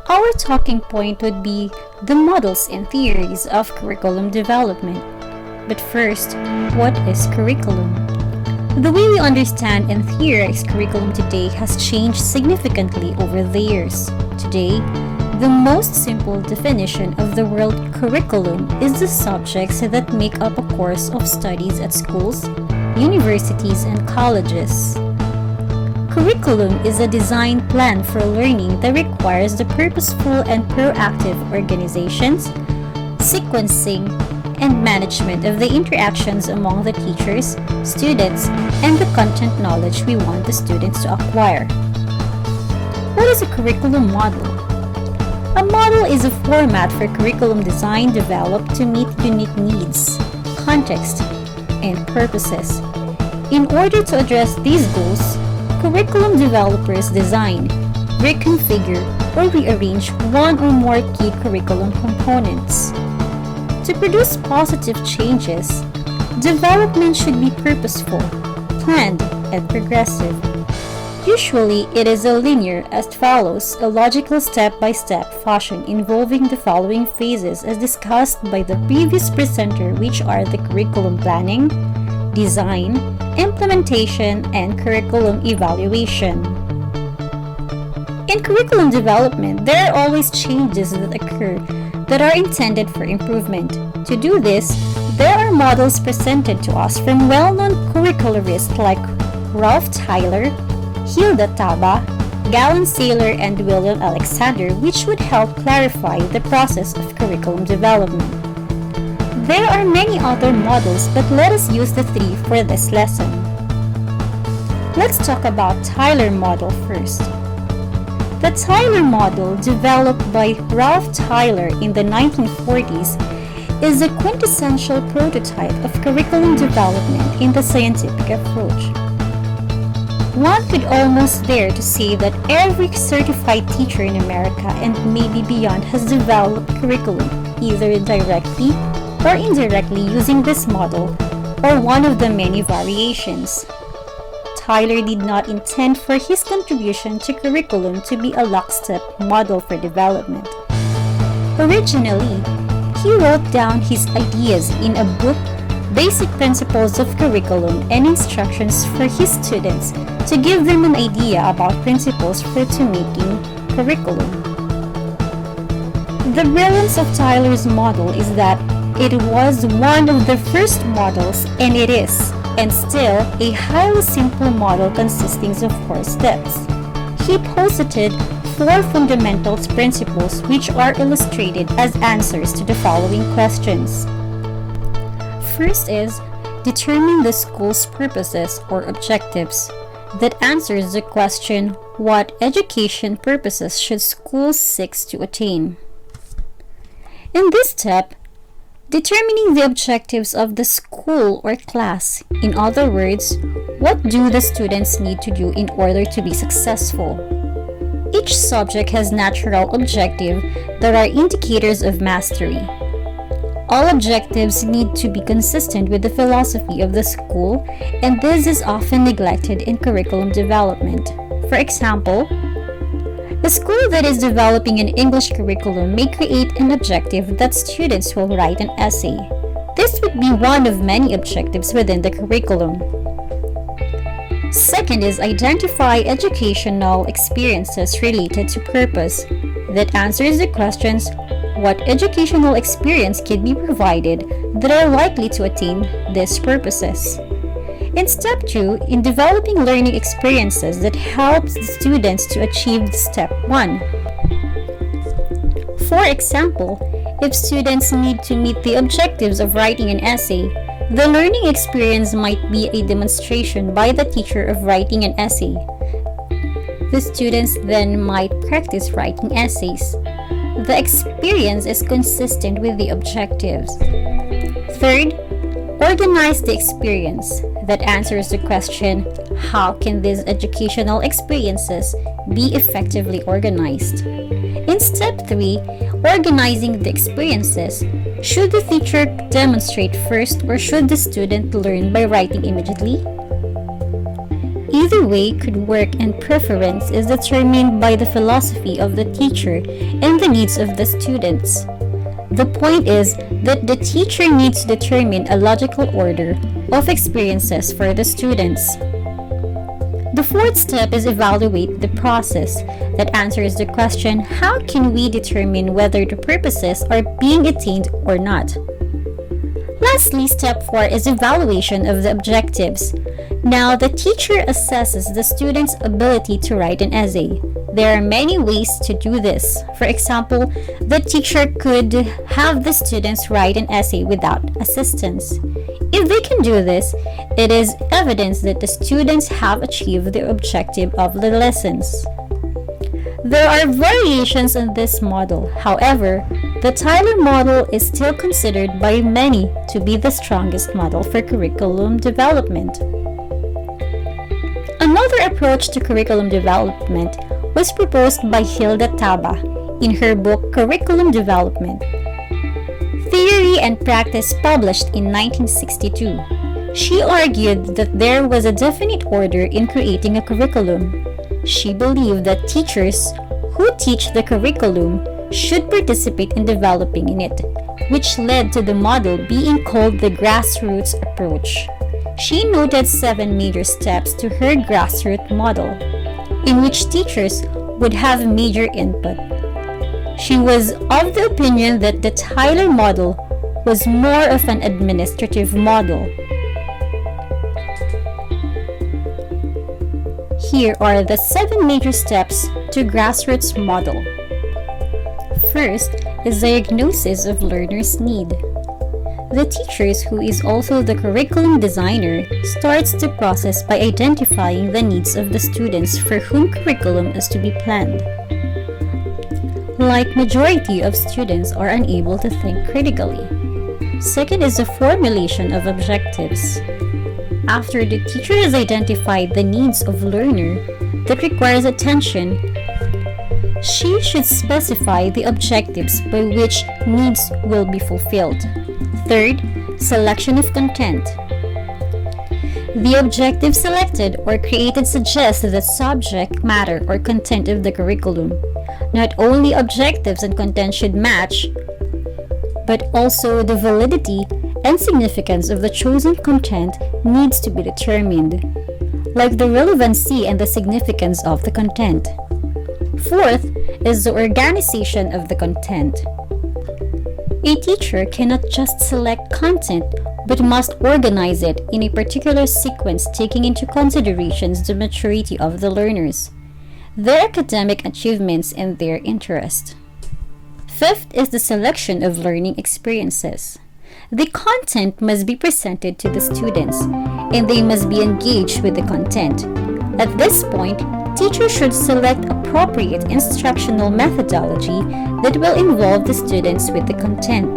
Our talking point would be the models and theories of curriculum development. But first, what is curriculum? The way we understand and theorize curriculum today has changed significantly over the years. Today, the most simple definition of the word curriculum is the subjects that make up a course of studies at schools, universities, and colleges. Curriculum is a design plan for learning that requires the purposeful and proactive organizations, sequencing, and management of the interactions among the teachers, students, and the content knowledge we want the students to acquire. What is a curriculum model? A model is a format for curriculum design developed to meet unique needs, context, and purposes. In order to address these goals, curriculum developers design, reconfigure, or rearrange one or more key curriculum components. To produce positive changes, development should be purposeful, planned, and progressive. Usually, it is a linear as follows, a logical step-by-step fashion involving the following phases as discussed by the previous presenter, which are the curriculum planning, design, implementation, and curriculum evaluation. In curriculum development, there are always changes that occur that are intended for improvement. To do this, there are models presented to us from well-known curricularists like Ralph Tyler, Hilda Taba, Galen Saylor, and William Alexander, which would help clarify the process of curriculum development. There are many other models, but let us use the three for this lesson. Let's talk about Tyler model first. The Tyler model, developed by Ralph Tyler in the 1940s, is a quintessential prototype of curriculum development in the scientific approach. One could almost dare to say that every certified teacher in America and maybe beyond has developed curriculum, either directly or indirectly using this model or one of the many variations. Tyler did not intend for his contribution to curriculum to be a lockstep model for development. Originally, he wrote down his ideas in a book, Basic Principles of Curriculum and Instructions for his students to give them an idea about principles for to making curriculum. The brilliance of Tyler's model is that it was one of the first models, and it is, and still, a highly simple model consisting of 4 steps. He posited 4 fundamental principles which are illustrated as answers to the following questions. First is, determine the school's purposes or objectives. That answers the question, what education purposes should schools seek to attain? In this step, determining the objectives of the school or class. In other words, what do the students need to do in order to be successful? Each subject has natural objectives that are indicators of mastery. All objectives need to be consistent with the philosophy of the school, and this is often neglected in curriculum development. For example, a school that is developing an English curriculum may create an objective that students will write an essay. This would be one of many objectives within the curriculum. Second is identify educational experiences related to purpose. That answers the questions, what educational experience can be provided that are likely to attain these purposes? In step 2, in developing learning experiences that helps the students to achieve step 1. For example, if students need to meet the objectives of writing an essay, the learning experience might be a demonstration by the teacher of writing an essay. The students then might practice writing essays. The experience is consistent with the objectives. Third, organize the experience. That answers the question, how can these educational experiences be effectively organized? In step 3, organizing the experiences, should the teacher demonstrate first or should the student learn by writing immediately? Either way could work, and preference is determined by the philosophy of the teacher and the needs of the students. The point is that the teacher needs to determine a logical order of experiences for the students. The fourth step is evaluate the process that answers the question, how can we determine whether the purposes are being attained or not? Lastly, step 4 is evaluation of the objectives. Now, the teacher assesses the student's ability to write an essay. There are many ways to do this. For example, the teacher could have the students write an essay without assistance. If they can do this, it is evidence that the students have achieved the objective of the lessons. There are variations in this model. However, the Tyler model is still considered by many to be the strongest model for curriculum development. Another approach to curriculum development was proposed by Hilda Taba in her book Curriculum Development, Theory and Practice, published in 1962. She argued that there was a definite order in creating a curriculum. She believed that teachers who teach the curriculum should participate in developing in it, which led to the model being called the grassroots approach. She noted 7 major steps to her grassroots model, in which teachers would have major input. She was of the opinion that the Tyler model was more of an administrative model. Here are the 7 major steps to grassroots model. First is diagnosis of learner's need. The teachers, who is also the curriculum designer, starts the process by identifying the needs of the students for whom curriculum is to be planned. Like majority of students are unable to think critically. Second is the formulation of objectives. After the teacher has identified the needs of learner that requires attention, she should specify the objectives by which needs will be fulfilled. Third, selection of content. The objective selected or created suggests the subject matter or content of the curriculum. Not only objectives and content should match, but also the validity and significance of the chosen content needs to be determined, like the relevancy and the significance of the content. Fourth is the organization of the content. A teacher cannot just select content, but must organize it in a particular sequence, taking into considerations the maturity of the learners, their academic achievements, and their interest. Fifth is the selection of learning experiences. The content must be presented to the students, and they must be engaged with the content. At this point, teachers should select appropriate instructional methodology that will involve the students with the content.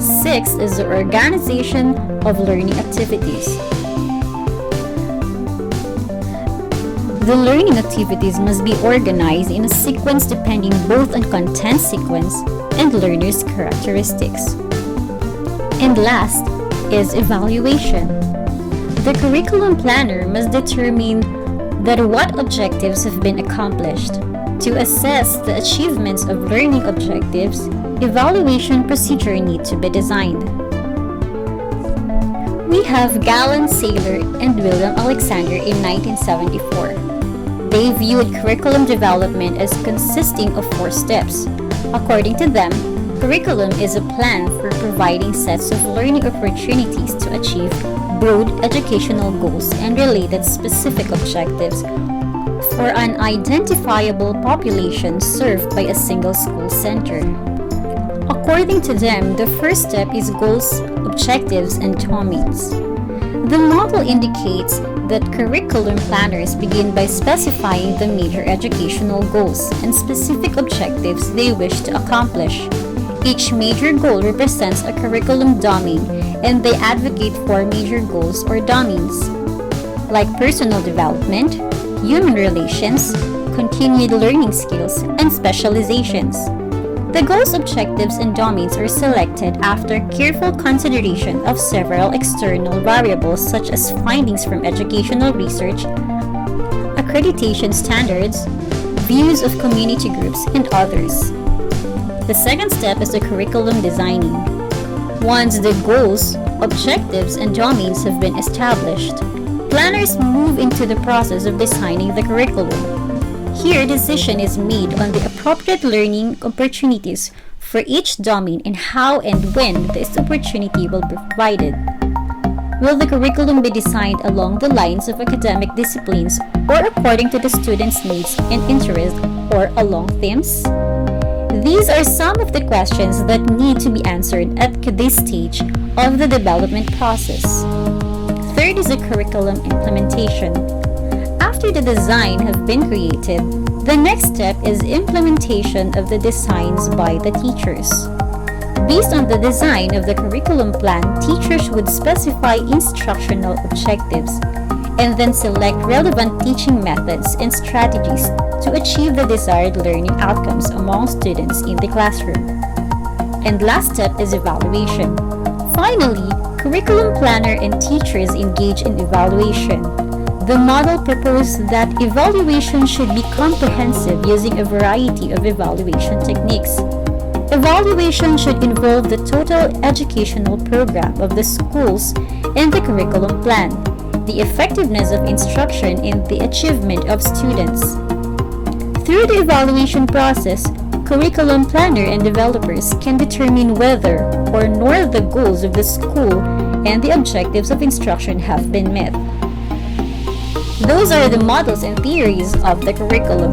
Sixth is the organization of learning activities. The learning activities must be organized in a sequence depending both on content sequence and learners' characteristics. And last is evaluation. The curriculum planner must determine that what objectives have been accomplished. To assess the achievements of learning objectives, evaluation procedure need to be designed. We have Gallen, Saylor, and William Alexander in 1974. They viewed curriculum development as consisting of 4 steps. According to them, curriculum is a plan for providing sets of learning opportunities to achieve broad educational goals and related specific objectives for an identifiable population served by a single school center. According to them, the first step is goals, objectives, and domains. The model indicates that curriculum planners begin by specifying the major educational goals and specific objectives they wish to accomplish. Each major goal represents a curriculum domain, and they advocate 4 major goals or domains, like personal development, human relations, continued learning skills, and specializations. The goals, objectives, and domains are selected after careful consideration of several external variables such as findings from educational research, accreditation standards, views of community groups, and others. The second step is the curriculum designing. Once the goals, objectives, and domains have been established, planners move into the process of designing the curriculum. Here, decision is made on the appropriate learning opportunities for each domain and how and when this opportunity will be provided. Will the curriculum be designed along the lines of academic disciplines or according to the students' needs and interests or along themes? These are some of the questions that need to be answered at this stage of the development process. Third is the curriculum implementation. After the design have been created, the next step is implementation of the designs by the teachers. Based on the design of the curriculum plan, teachers would specify instructional objectives and then select relevant teaching methods and strategies to achieve the desired learning outcomes among students in the classroom. And last step is evaluation. Finally, curriculum planner and teachers engage in evaluation. The model proposed that evaluation should be comprehensive using a variety of evaluation techniques. Evaluation should involve the total educational program of the schools and the curriculum plan, the effectiveness of instruction, and the achievement of students. Through the evaluation process, curriculum planner and developers can determine whether or not the goals of the school and the objectives of instruction have been met. Those are the models and theories of the curriculum.